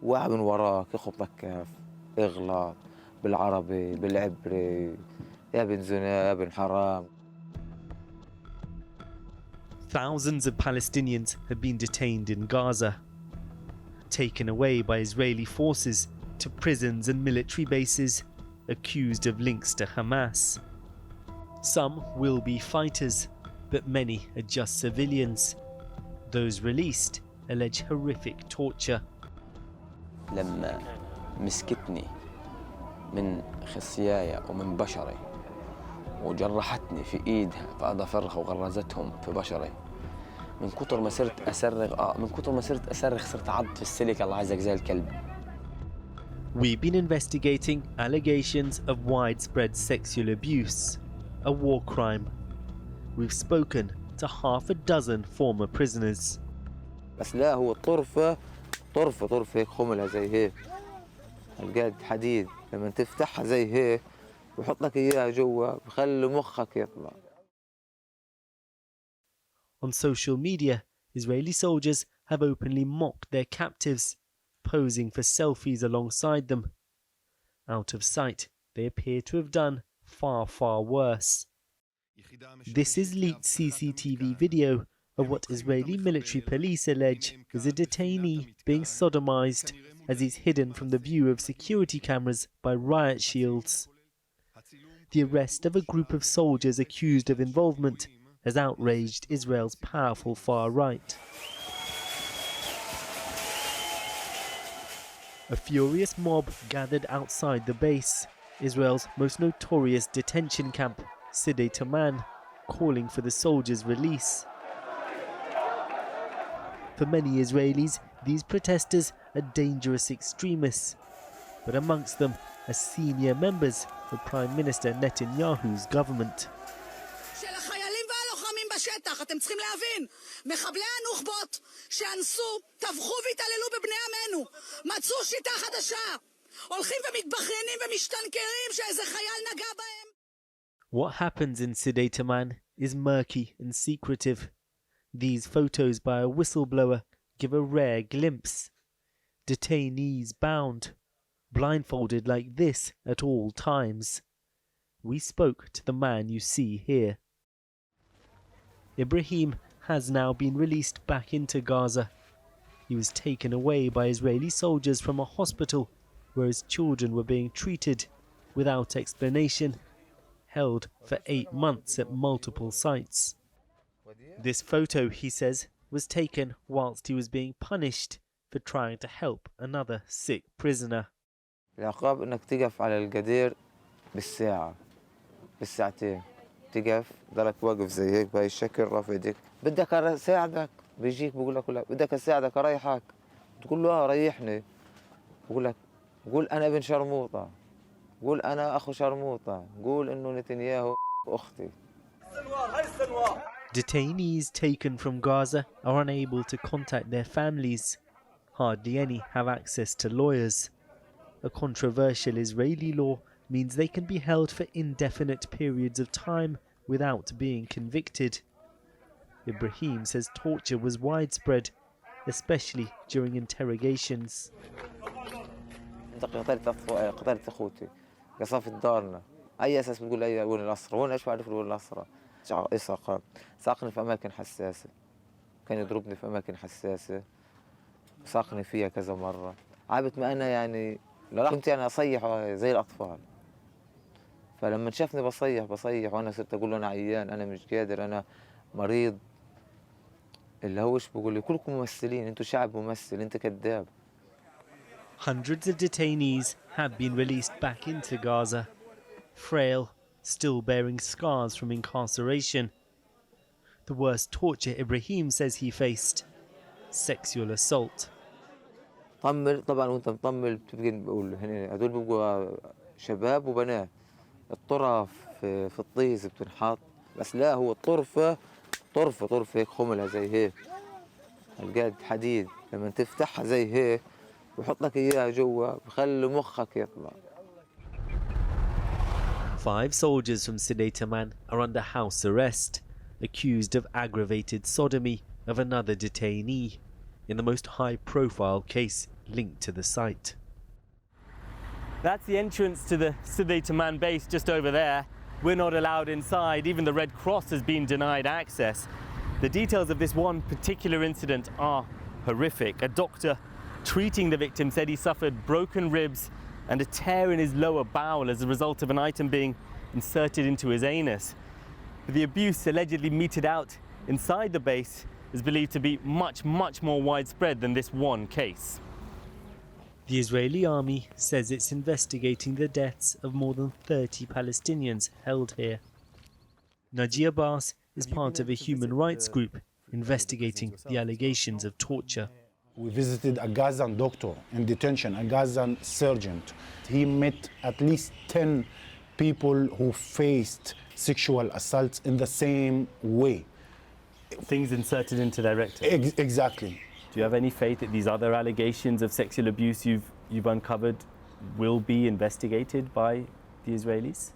واحد من وراك يخبط لك كاف، اغلط بالعربي بالعبري، يا ابن زنا يا ابن حرام. Thousands of Palestinians have been detained in Gaza, taken away by Israeli forces to prisons and military bases, accused of links to Hamas. Some will be fighters, but many are just civilians. Those released allege horrific torture. لما مسكتني من خصيايا ومن بشري وجرحتني في ايدها فقعدت افرخ وغرزتهم في بشري، من كتر ما صرت اصرخ صرت عض في السلك الله عايزك زي الكلب. We've been investigating allegations of widespread sexual abuse, a war crime. We've spoken to half a dozen former prisoners. بس لا هو طرفة هيك خملها زي هيك القد حديد، لما تفتحها زي هيك ويحط لك اياها جوا بخلي مخك يطلع. On social media, Israeli soldiers have openly mocked their captives, posing for selfies alongside them. Out of sight, they appear to have done far, far worse. This is leaked CCTV video of what Israeli military police allege is a detainee being sodomized as he's hidden from the view of security cameras by riot shields. The arrest of a group of soldiers accused of involvement has outraged Israel's powerful far right. A furious mob gathered outside the base, Israel's most notorious detention camp, Side Taman, calling for the soldiers' release. For many Israelis, these protesters are dangerous extremists, but amongst them are senior members of Prime Minister Netanyahu's government. אתם צריכים להבין, מחבלי הנוח'בות שאנסו, טבחו והתעללו בבני עמנו, מצאו שיטה חדשה, הולכים ומתבכיינים ומשתנקרים שאיזה חייל נגע בהם. What happens in Side Taman is murky and secretive. These photos by a whistleblower give a rare glimpse. Detainees bound, blindfolded like this at all times. We spoke to the man you see here. Ibrahim has now been released back into Gaza. He was taken away by Israeli soldiers from a hospital where his children were being treated without explanation, held for 8 months at multiple sites. This photo, he says, was taken whilst he was being punished for trying to help another sick prisoner. العقاب انك تقف على القدير بالساعتين تقف ضلك واقف زي هيك بهاي الشكل رافع ايديك، بدك اساعدك بيجيك بقول لك لا بدك اساعدك اريحك، تقول له ريحني، قول انا ابن شرموطه، قول انا اخو شرموطه، قول انه نتنياهو اختي. Detainees taken from Gaza are unable to contact their families. Hardly any have access to lawyers. A controversial Israeli law means they can be held for indefinite periods of time without being convicted. Ibrahim says torture was widespread, especially during interrogations. قتلت اخوتي، قصفت دارنا، اي اساس بتقول اي وين الاسرى؟ وين ايش بعرف وين الاسرى؟ ساقني في اماكن حساسه، كان يضربني في اماكن حساسه، ساقني فيها كذا مره، عابت ما انا يعني كنت يعني اصيح زي الاطفال. فلما شافني بصيح وانا صرت اقول له انا عيان، انا مش قادر، انا مريض، اللي هو ايش بقول لي كلكم ممثلين، انتوا شعب ممثل، انت كذاب. Hundreds of detainees have been released back into Gaza, frail, still bearing scars from incarceration. The worst torture Ibrahim says he faced: sexual assault. طمل طبعا وانت مطمل بتبقى بقول هنا هدول بيبقوا شباب وبنات، الطرف في الطيز بتنحط، بس لا هو طرفة هيك خملها زي هيك القد حديد، لما تفتحها زي هيك ويحط لك اياها جوا بخلي مخك يطلع. 5 soldiers from Side Taman are under house arrest, accused of aggravated sodomy of another detainee in the most high-profile case linked to the site. That's the entrance to the detainees base just over there. We're not allowed inside. Even the Red Cross has been denied access. The details of this one particular incident are horrific. A doctor treating the victim said he suffered broken ribs and a tear in his lower bowel as a result of an item being inserted into his anus. The abuse allegedly meted out inside the base is believed to be much more widespread than this one case. The Israeli army says it's investigating the deaths of more than 30 Palestinians held here. Naji Abbas is part of a human rights group investigating the allegations of torture. We visited a Gazan doctor in detention, a Gazan surgeon. He met at least 10 people who faced sexual assaults in the same way. Things inserted into their rectum? Exactly. Do you have any faith that these other allegations of sexual abuse you've uncovered will be investigated by the Israelis?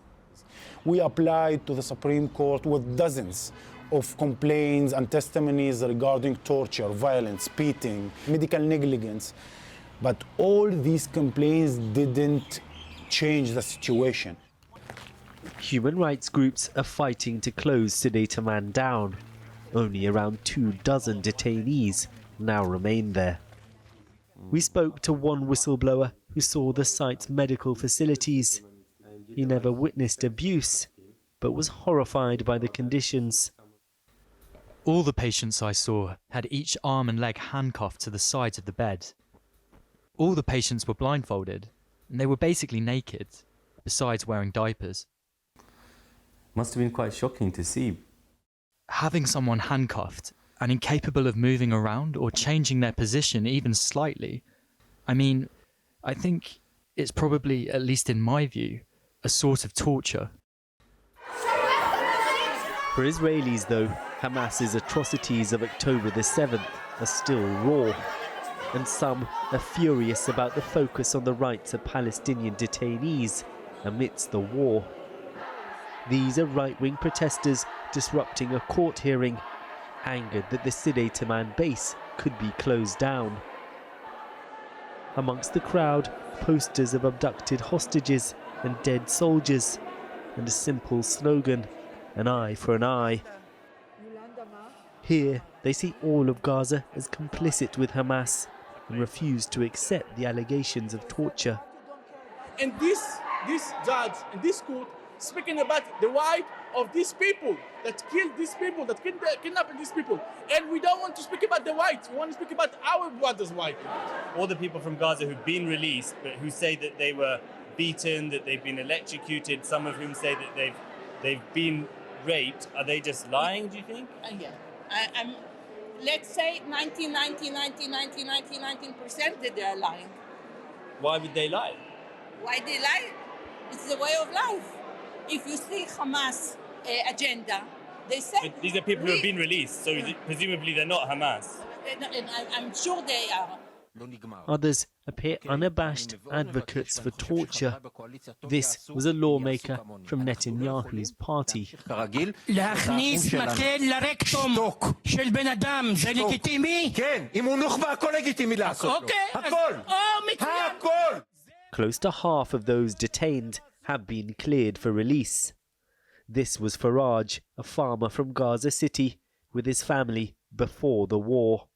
We applied to the Supreme Court with dozens of complaints and testimonies regarding torture, violence, beating, medical negligence. But all these complaints didn't change the situation. Human rights groups are fighting to close detainees down. Only around 24 detainees now remain there. We spoke to one whistleblower who saw the site's medical facilities. He never witnessed abuse, but was horrified by the conditions. All the patients I saw had each arm and leg handcuffed to the sides of the bed. All the patients were blindfolded, and they were basically naked, besides wearing diapers. Must have been quite shocking to see. Having someone handcuffed and incapable of moving around or changing their position even slightly, I think it's probably, at least in my view, a sort of torture. For Israelis, though, Hamas's atrocities of October the 7th are still raw, and some are furious about the focus on the rights of Palestinian detainees amidst the war. These are right-wing protesters disrupting a court hearing, angered that the detainees base could be closed down. Amongst the crowd, posters of abducted hostages and dead soldiers, and a simple slogan, an eye for an eye. Here, they see all of Gaza as complicit with Hamas and refuse to accept the allegations of torture. And this judge in this court speaking about the right of these people that killed these people, that kidnapped these people. And we don't want to speak about the rights, we want to speak about our brothers' rights. All the people from Gaza who've been released, but who say that they were beaten, that they've been electrocuted, some of whom say that they've been raped, are they just lying, do you think? Yeah. Let's say 19% that they are lying. Why would they lie? Why they lie? It's the way of life. If you see Hamas agenda, they say... But these are people who have been released, so presumably they're not Hamas. I'm sure they are. Others appear unabashed advocates for torture. This was a lawmaker from Netanyahu's party. להכניס מקל לרקטום של בן אדם זה לגיטימי? כן, אם הוא נוח'בה הכל לגיטימי לעשות לו. הכל! Close to half of those detained have been cleared for release. This was Faraj, a farmer from Gaza City, with his family before the war.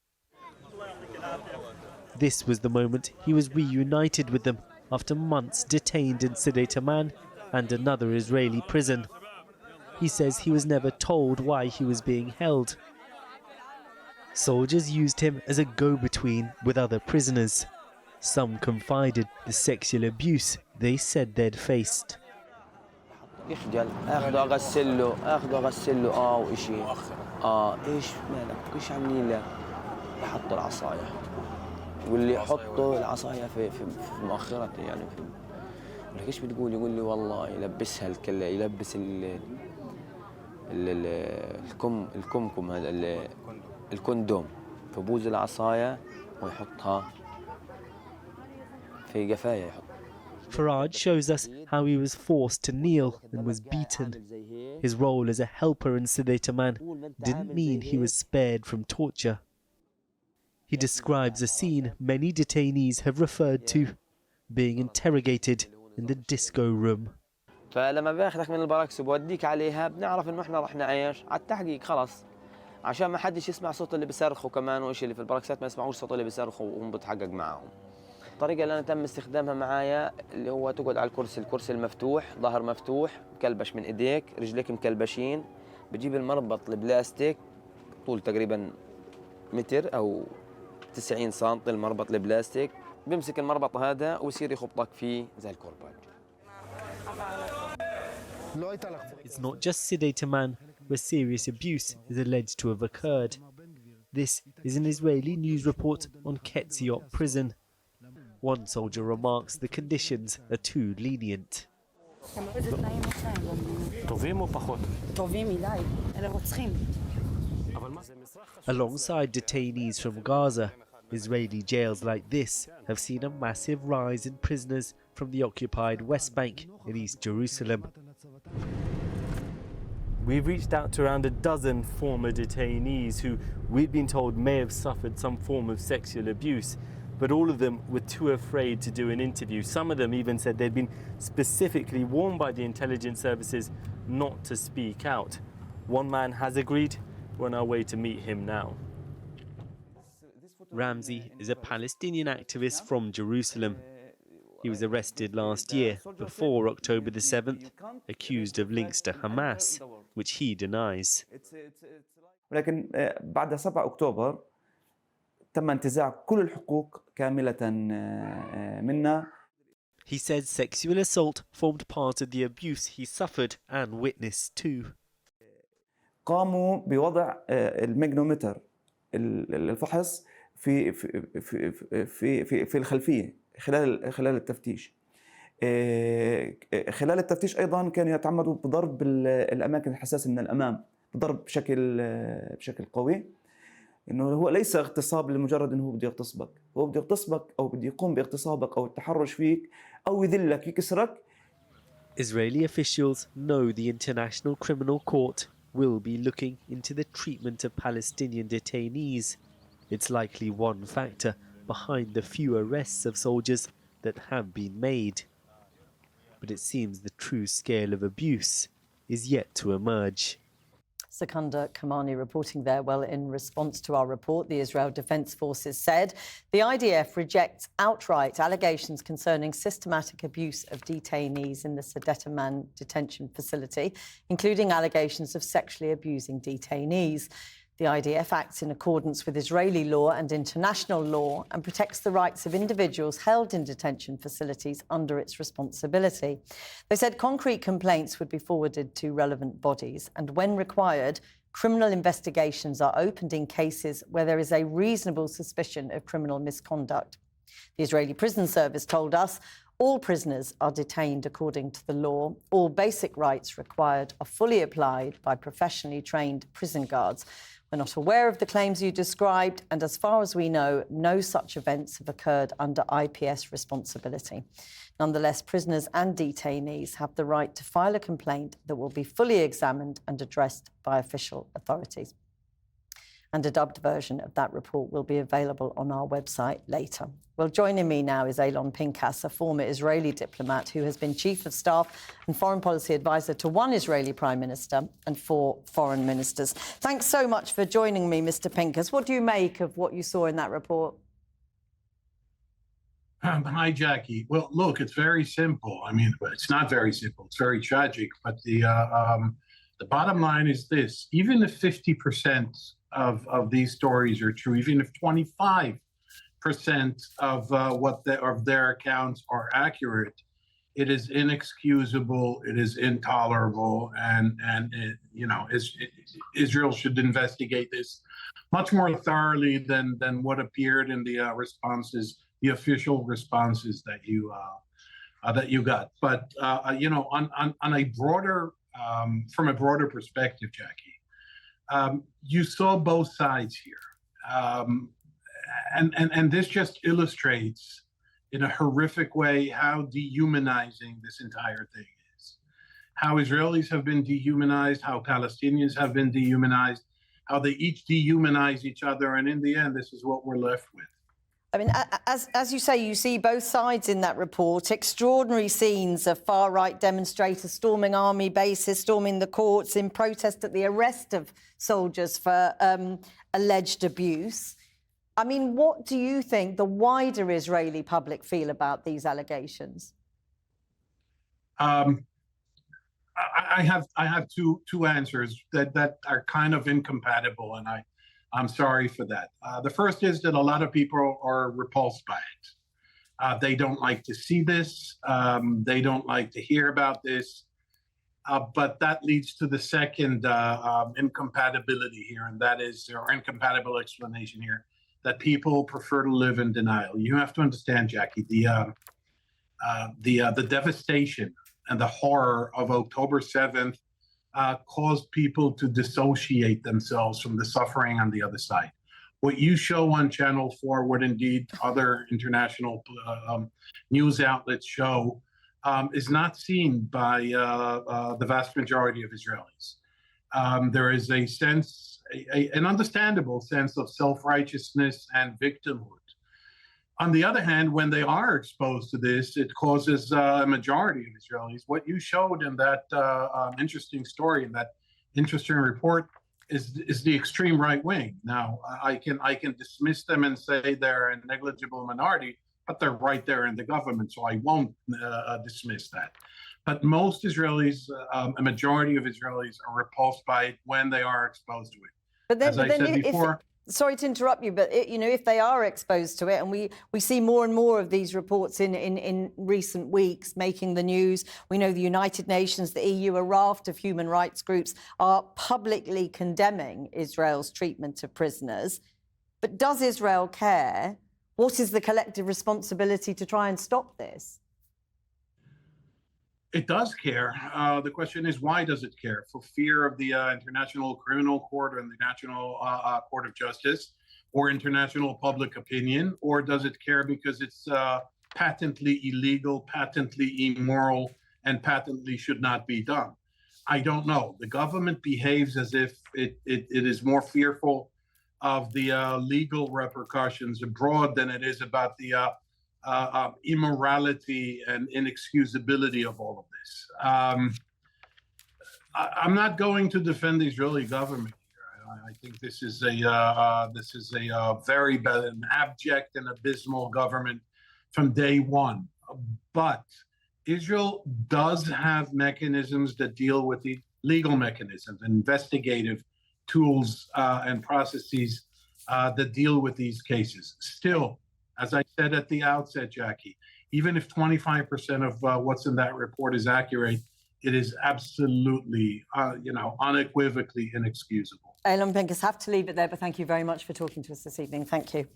This was the moment he was reunited with them after months detained in Sderot and another Israeli prison. He says he was never told why he was being held. Soldiers used him as a go-between with other prisoners. Some confided the sexual abuse they said they'd faced. يخجل اخذه اغسله وإشي ايش مالك ايش عاملين لك بحط العصايه واللي يحطه العصايه في مؤخرتي يعني في ايش بتقول يقول لي والله يلبسها يلبس الكمكم هذا الكندوم فبوز العصايه ويحطها في قفايا يحط. Faraj shows us how he was forced to kneel and was beaten. His role as a helper in Sderot didn't mean he was spared from torture. He describes a scene many detainees have referred to, being interrogated in the disco room. فلما باخذك من البراكس وبوديك عليها بنعرف انه احنا رح نعيش على التحقيق خلص عشان ما حدش يسمع صوت اللي بيصرخوا كمان وإيش اللي في البراكسات ما يسمعوش صوت اللي بيصرخوا وهم بتحقق معاهم. الطريقة اللي أنا تم استخدامها معايا اللي هو تقعد على الكرسي المفتوح، ظهر مفتوح، مكلبش من إيديك، رجليك مكلبشين، بتجيب المربط البلاستيك طول تقريبا متر أو 90 سم المربط البلاستيك، بيمسك المربط هذا ويصير يخبطك فيه زي الكرباج. It's not just Sidey Taman where serious abuse is alleged to have occurred. This is an Israeli news report on Ketziot prison. One soldier remarks the conditions are too lenient. Alongside detainees from Gaza, Israeli jails like this have seen a massive rise in prisoners from the occupied West Bank in East Jerusalem. We've reached out to around a dozen former detainees who we'd been told may have suffered some form of sexual abuse, but all of them were too afraid to do an interview. Some of them even said they'd been specifically warned by the intelligence services not to speak out. One man has agreed. We're on our way to meet him now. Ramzi is a Palestinian activist from Jerusalem. He was arrested last year, before October the 7th, accused of links to Hamas, which he denies. ولكن بعد 7 أكتوبر تم انتزاع كل الحقوق كاملة منا. He says sexual assault formed part of the abuse he suffered and witnessed too. قاموا بوضع الماجنومتر الفحص في الخلفية خلال التفتيش. خلال التفتيش أيضا كانوا يتعمدوا بضرب الأماكن الحساسة من الأمام، ضرب بشكل قوي. إنه هو ليس اغتصاب لمجرد إنه هو بده يغتصبك، هو بده يغتصبك أو بده يقوم باغتصابك أو التحرش فيك أو يذلك يكسرك. Israeli officials know the International Criminal Court will be looking into the treatment of Palestinian detainees. It's likely one factor behind the few arrests of soldiers that have been made. But it seems the true scale of abuse is yet to emerge. Secunda Kamani reporting there. Well, in response to our report, the Israel Defense Forces said the IDF rejects outright allegations concerning systematic abuse of detainees in the Sedetaman detention facility, including allegations of sexually abusing detainees. The IDF acts in accordance with Israeli law and international law and protects the rights of individuals held in detention facilities under its responsibility. They said concrete complaints would be forwarded to relevant bodies and, when required, criminal investigations are opened in cases where there is a reasonable suspicion of criminal misconduct. The Israeli Prison Service told us all prisoners are detained according to the law. All basic rights required are fully applied by professionally trained prison guards. We're not aware of the claims you described, and as far as we know, no such events have occurred under IPS responsibility. Nonetheless, prisoners and detainees have the right to file a complaint that will be fully examined and addressed by official authorities. And a dubbed version of that report will be available on our website later. Well, joining me now is Elon Pinkas, a former Israeli diplomat who has been Chief of Staff and Foreign Policy Advisor to one Israeli Prime Minister and 4 foreign ministers. Thanks so much for joining me, Mr. Pinkas. What do you make of what you saw in that report? Hi, Jackie. Well, look, it's very simple. I mean, it's not very simple. It's very tragic. But the bottom line is this. Even if 50% of these stories are true, even if 25% of their accounts are accurate, it is inexcusable, it is intolerable, and Israel should investigate this much more thoroughly than what appeared in the responses, the official responses that you got. But on a broader, from a broader perspective, Jackie, you saw both sides here. And this just illustrates in a horrific way how dehumanizing this entire thing is. How Israelis have been dehumanized, how Palestinians have been dehumanized, how they each dehumanize each other. And in the end, this is what we're left with. I mean, as you say, you see both sides in that report. Extraordinary scenes of far-right demonstrators storming army bases, storming the courts in protest at the arrest of soldiers for alleged abuse. I mean, what do you think the wider Israeli public feel about these allegations? I have two answers that are kind of incompatible, and I'm sorry for that. The first is that a lot of people are repulsed by it. They don't like to see this. They don't like to hear about this. But that leads to the second incompatibility here, and that is, or incompatible explanation here, that people prefer to live in denial. You have to understand, Jackie, the devastation and the horror of October 7th caused people to dissociate themselves from the suffering on the other side. What you show on Channel 4, what indeed other international news outlets show, is not seen by the vast majority of Israelis. There is a sense, an understandable sense of self-righteousness and victimhood. On the other hand, when they are exposed to this, it causes a majority of Israelis. What you showed in that interesting story, in that interesting report, is the extreme right wing. Now, I can dismiss them and say they're a negligible minority, but they're right there in the government, so I won't dismiss that. But most Israelis, a majority of Israelis, are repulsed by it when they are exposed to it. But then, as I said before. Sorry to interrupt you, but if they are exposed to it, and we see more and more of these reports in recent weeks making the news. We know the United Nations, the EU, a raft of human rights groups are publicly condemning Israel's treatment of prisoners. But does Israel care? What is the collective responsibility to try and stop this? It does care. The question is, why does it care? For fear of the International Criminal Court and the National Court of Justice, or international public opinion? Or does it care because it's patently illegal, patently immoral, and patently should not be done? I don't know. The government behaves as if it is more fearful of the legal repercussions abroad than it is about the immorality and inexcusability of all of this. I'm not going to defend the Israeli government here. I think this is a very bad, an abject and abysmal government from day one. But Israel does have mechanisms that deal with the legal mechanisms, investigative tools and processes that deal with these cases. Still, as I said at the outset, Jackie, even if 25% of what's in that report is accurate, it is absolutely, unequivocally inexcusable. Elon Pincus, have to leave it there, but thank you very much for talking to us this evening. Thank you.